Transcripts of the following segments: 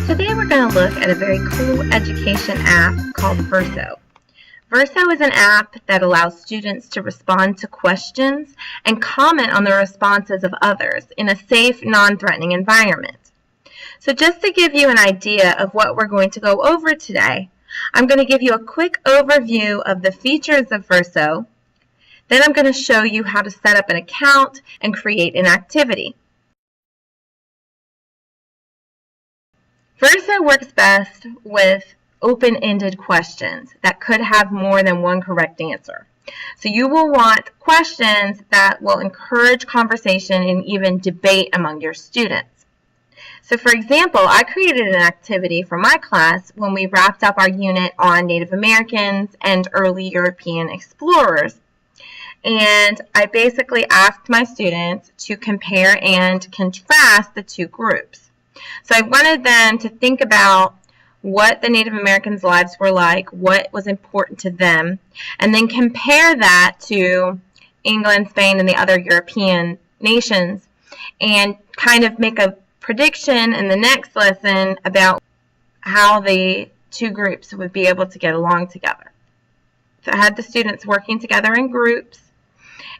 Today we're going to look at a very cool education app called Verso. Verso is an app that allows students to respond to questions and comment on the responses of others in a safe, non-threatening environment. So just to give you an idea of what we're going to go over today, I'm going to give you a quick overview of the features of Verso. Then I'm going to show you how to set up an account and create an activity. Verso works best with open-ended questions that could have more than one correct answer. So you will want questions that will encourage conversation and even debate among your students. So for example, I created an activity for my class when we wrapped up our unit on Native Americans and early European explorers. And I basically asked my students to compare and contrast the two groups. So I wanted them to think about what the Native Americans' lives were like, what was important to them, and then compare that to England, Spain, and the other European nations, and kind of make a prediction in the next lesson about how the two groups would be able to get along together. So I had the students working together in groups,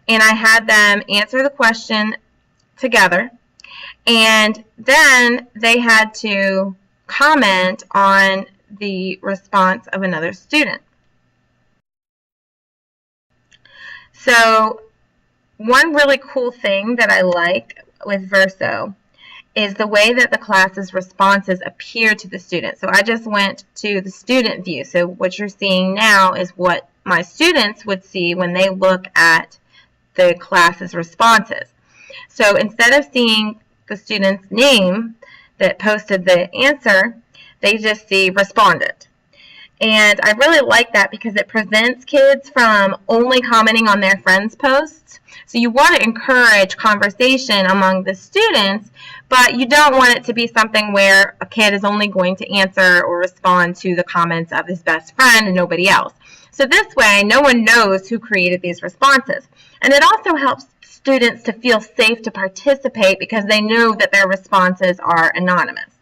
and I had them answer the question together. And then they had to comment on the response of another student. So one really cool thing that I like with Verso is the way that the class's responses appear to the student. So I just went to the student view. So what you're seeing now is what my students would see when they look at the class's responses. So instead of seeing the student's name that posted the answer, they just see respondent. And I really like that because it prevents kids from only commenting on their friends' posts. So you want to encourage conversation among the students, but you don't want it to be something where a kid is only going to answer or respond to the comments of his best friend and nobody else. So this way, no one knows who created these responses. And it also helps students to feel safe to participate because they know that their responses are anonymous.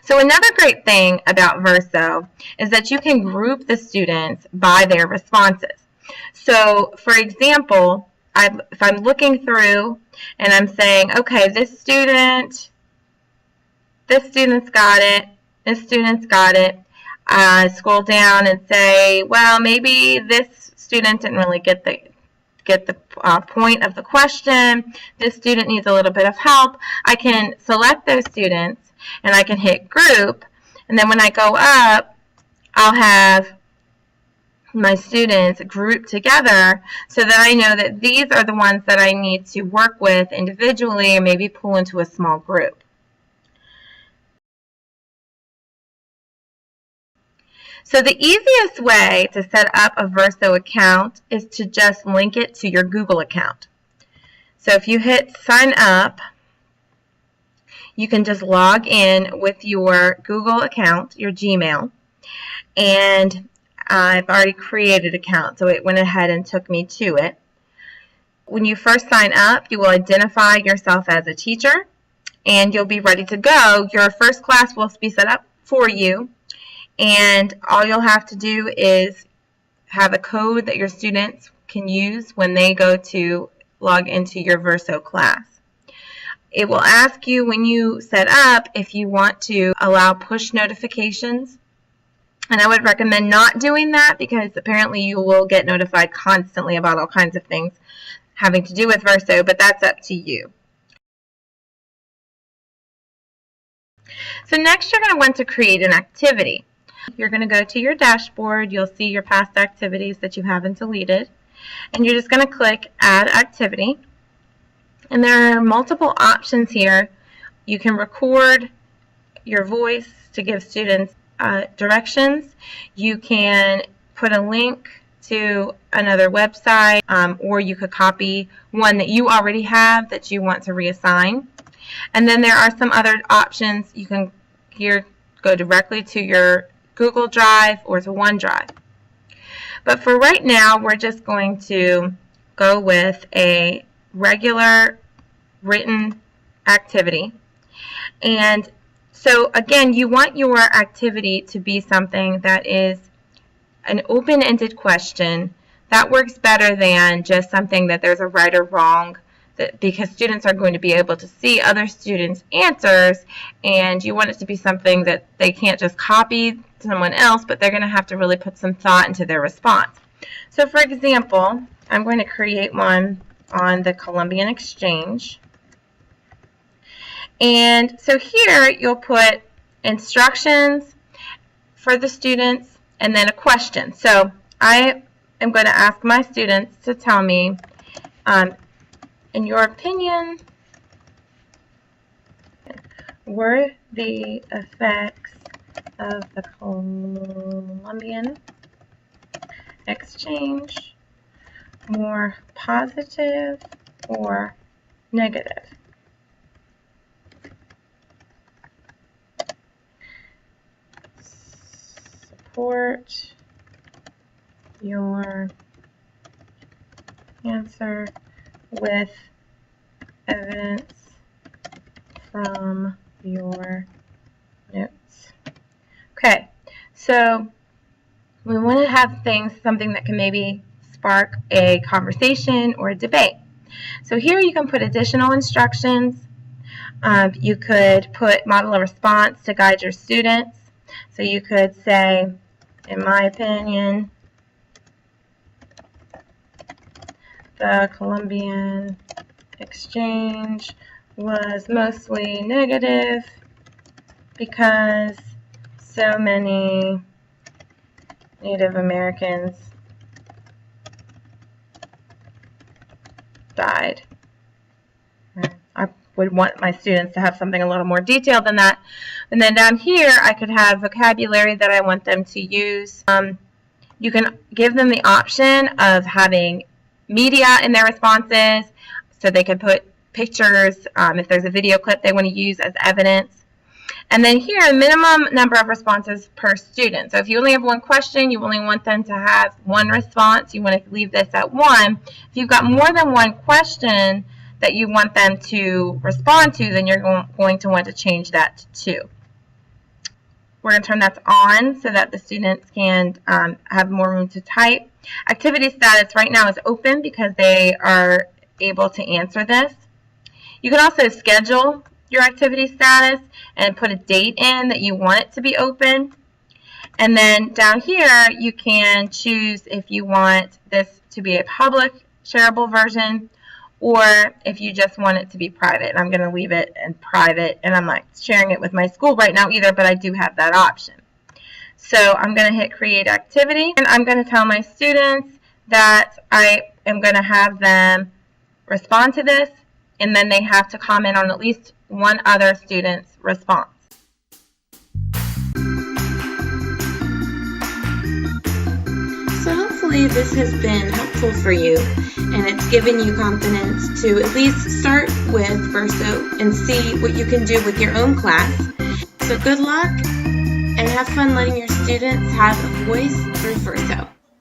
So another great thing about Verso is that you can group the students by their responses. So for example, if I'm looking through and I'm saying, okay, this student's got it, this student's got it, I scroll down and say, well, maybe this student didn't really get the point of the question. This student needs a little bit of help. I can select those students and I can hit group, and then when I go up, I'll have my students grouped together so that I know that these are the ones that I need to work with individually or maybe pull into a small group. So the easiest way to set up a Verso account is to just link it to your Google account. So if you hit sign up, you can just log in with your Google account, your Gmail, and I've already created an account, so it went ahead and took me to it. When you first sign up, you will identify yourself as a teacher, and you'll be ready to go. Your first class will be set up for you. And all you'll have to do is have a code that your students can use when they go to log into your Verso class. It will ask you when you set up if you want to allow push notifications. And I would recommend not doing that because apparently you will get notified constantly about all kinds of things having to do with Verso, but that's up to you. So next you're going to want to create an activity. You're going to go to your dashboard. You'll see your past activities that you haven't deleted. And you're just going to click Add Activity. And there are multiple options here. You can record your voice to give students directions. You can put a link to another website, or you could copy one that you already have that you want to reassign. And then there are some other options. You can here go directly to your Google Drive or to OneDrive. But for right now, we're just going to go with a regular written activity. And So again, you want your activity to be something that is an open-ended question. That works better than just something that there's a right or wrong, because students are going to be able to see other students' answers, and you want it to be something that they can't just copy someone else, but they're going to have to really put some thought into their response. So for example, I'm going to create one on the Columbian Exchange. And so here you'll put instructions for the students and then a question. So I am going to ask my students to tell me, in your opinion, were the effects of the Columbian Exchange more positive or negative? Support your answer with evidence from your notes. Okay, so we want to have something that can maybe spark a conversation or a debate. So here you can put additional instructions. You could put model a response to guide your students. So you could say, in my opinion, the Columbian Exchange was mostly negative because so many Native Americans died. I would want my students to have something a little more detailed than that. And then down here, I could have vocabulary that I want them to use. You can give them the option of having media in their responses, so they can put pictures if there's a video clip they want to use as evidence. And then here, a minimum number of responses per student. So if you only have one question, you only want them to have one response. You want to leave this at 1. If you've got more than one question that you want them to respond to, then you're going to want to change that to 2. We're going to turn that on so that the students can have more room to type. Activity status right now is open because they are able to answer this. You can also schedule your activity status and put a date in that you want it to be open. And then down here you can choose if you want this to be a public shareable version or if you just want it to be private. And I'm going to leave it in private, and I'm not sharing it with my school right now either, but I do have that option. So I'm going to hit create activity, and I'm going to tell my students that I am going to have them respond to this, and then they have to comment on at least one other student's response. So hopefully this has been helpful for you, and it's given you confidence to at least start with Verso and see what you can do with your own class. So good luck, and have fun letting your students have a voice through Verso.